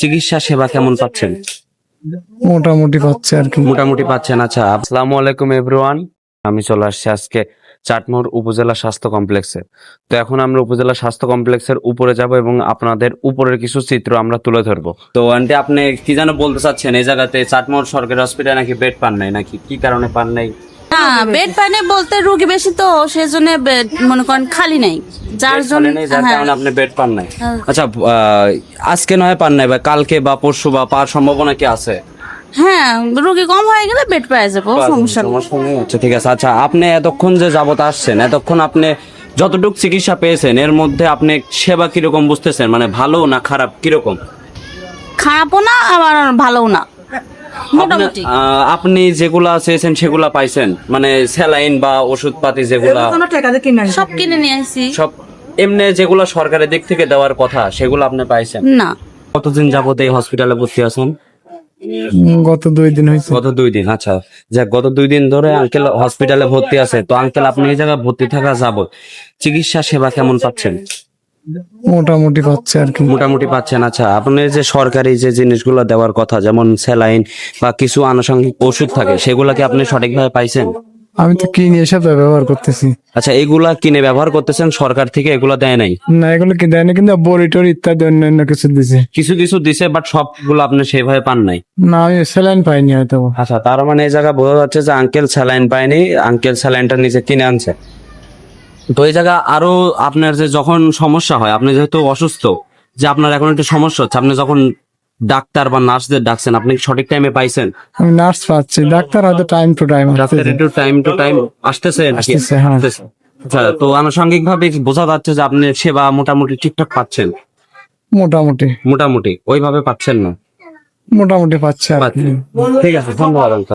চিকিৎসা সেবা কেমন পাচ্ছেন? মোটামুটি পাচ্ছে আর কি। মোটামুটি পাচ্ছেন। আচ্ছা, আসসালামু আলাইকুম এভরিওয়ান। আমি চলে আসছি আজকে চাটমোহর উপজেলা স্বাস্থ্য কমপ্লেক্সে। তো এখন আমরা উপজেলা স্বাস্থ্য কমপ্লেক্সের উপরে যাব এবং আপনাদের উপরের কিছু চিত্র আমরা তুলে ধরবো। তো আন্টি, আপনি কি যেন বলতে চাচ্ছেন? এই জায়গাতে চাটমোহর সরকারি হসপিটালে নাকি বেড পান নাই, নাকি কি কারণে পান নাই? না, বেড পাইনি বলতে রোগী বেশি তো সেজন্য বেড মনে করেন খালি নাই, যার Bed জন্য খালি নেই, যার কারণে আপনি বেড পান নাই। হ্যাঁ। আচ্ছা, আজকে নয় পান নাই, বা কালকে বা পরশু বা পাওয়ার সম্ভাবনা কি আছে? হ্যাঁ, রোগী কম হয়ে গেলে বেড পেয়ে যাবো, সমস্যা নেই। সমস্যা নেই। আচ্ছা, ঠিক আছে। আচ্ছা, আপনি এতক্ষণ যে যাবত আসছেন, এতক্ষণ আপনি যতটুকু চিকিৎসা পেয়েছেন এর মধ্যে আপনি সেবা কিরকম বুঝতেছেন? মানে ভালো না খারাপ, কিরকম? খারাপও না আবার ভালোও না, মোটামুটি। আপনি যেগুলা চেয়েছেন সেগুলা পাইছেন? মানে স্যালাইন বা ওষুধপাতি যেগুলা সব কিনে নিয়ে আসি। সব এমনি যেগুলা সরকারের দিক থেকে দেওয়ার কথা সেগুলো আপনি পাইছেন? না, কতদিন যাবত এই হসপিটালে ভর্তি আছেন? গত 2 দিন হয়েছে। গত 2 দিন। আচ্ছা, যাক, গত 2 দিন ধরে আঙ্কেল হসপিটালে ভর্তি আছে। তো আঙ্কেল, আপনি এই জায়গায় ভর্তি থাকা যাবত চিকিৎসা সেবা কেমন পাচ্ছেন? মোটামুটি পাচ্ছে আর কি। মোটামুটি পাচ্ছেন। আচ্ছা, আপনি যে সরকারি যে জিনিসগুলো দেওয়ার কথা, যেমন স্যালাইন বা কিছু আনুষঙ্গিক ওষুধ থাকে, সেগুলা কি আপনি সঠিকভাবে পাইছেন? আমি তো কিনে এসব ব্যবহার করতেছি। আচ্ছা, এগুলা কিনে ব্যবহার করতেছেন, সরকার থেকে এগুলা দেয় নাই? না, এগুলো কি দেয় না, কিন্তু বড়ি টড়ি ইত্যাদি অন্যান্য কিছু দিছে। কিছু কিছু দিছে, বাট সবগুলো আপনি সেভাবে পান নাই। না, আমি স্যালাইন পাইনি হয়তো। আচ্ছা, তার মানে এই জায়গা বোঝা যাচ্ছে যে আঙ্কেল স্যালাইন পায়নি, আঙ্কেল স্যালাইনটা নিজে কিনে আনছে। তো এই জায়গা আরো আপনার যে যখন সমস্যা হয়, আপনি যেহেতু অসুস্থ, যে আপনার এখন একটু সমস্যা হচ্ছে, আপনি যখন ডাক্তার বা নার্সদের ডাকছেন, আপনি কি সঠিক টাইমে পাইছেন? আমি নার্স পাচ্ছি, ডাক্তার হয়তো টাইম টু টাইম ডাক্তার একটু টাইম টু টাইম আসতেছে নাকি? আসতেছে, হ্যাঁ। আসতেছে। আচ্ছা, তো আনুষঙ্গিক ভাবে বোঝা যাচ্ছে যে আপনি সেবা মোটামুটি ঠিকঠাক পাচ্ছেন। মোটামুটি মোটামুটি ওইভাবে পাচ্ছেন না? মোটামুটি পাচ্ছে আর কি। পাচ্ছেন। ঠিক আছে, ধন্যবাদ।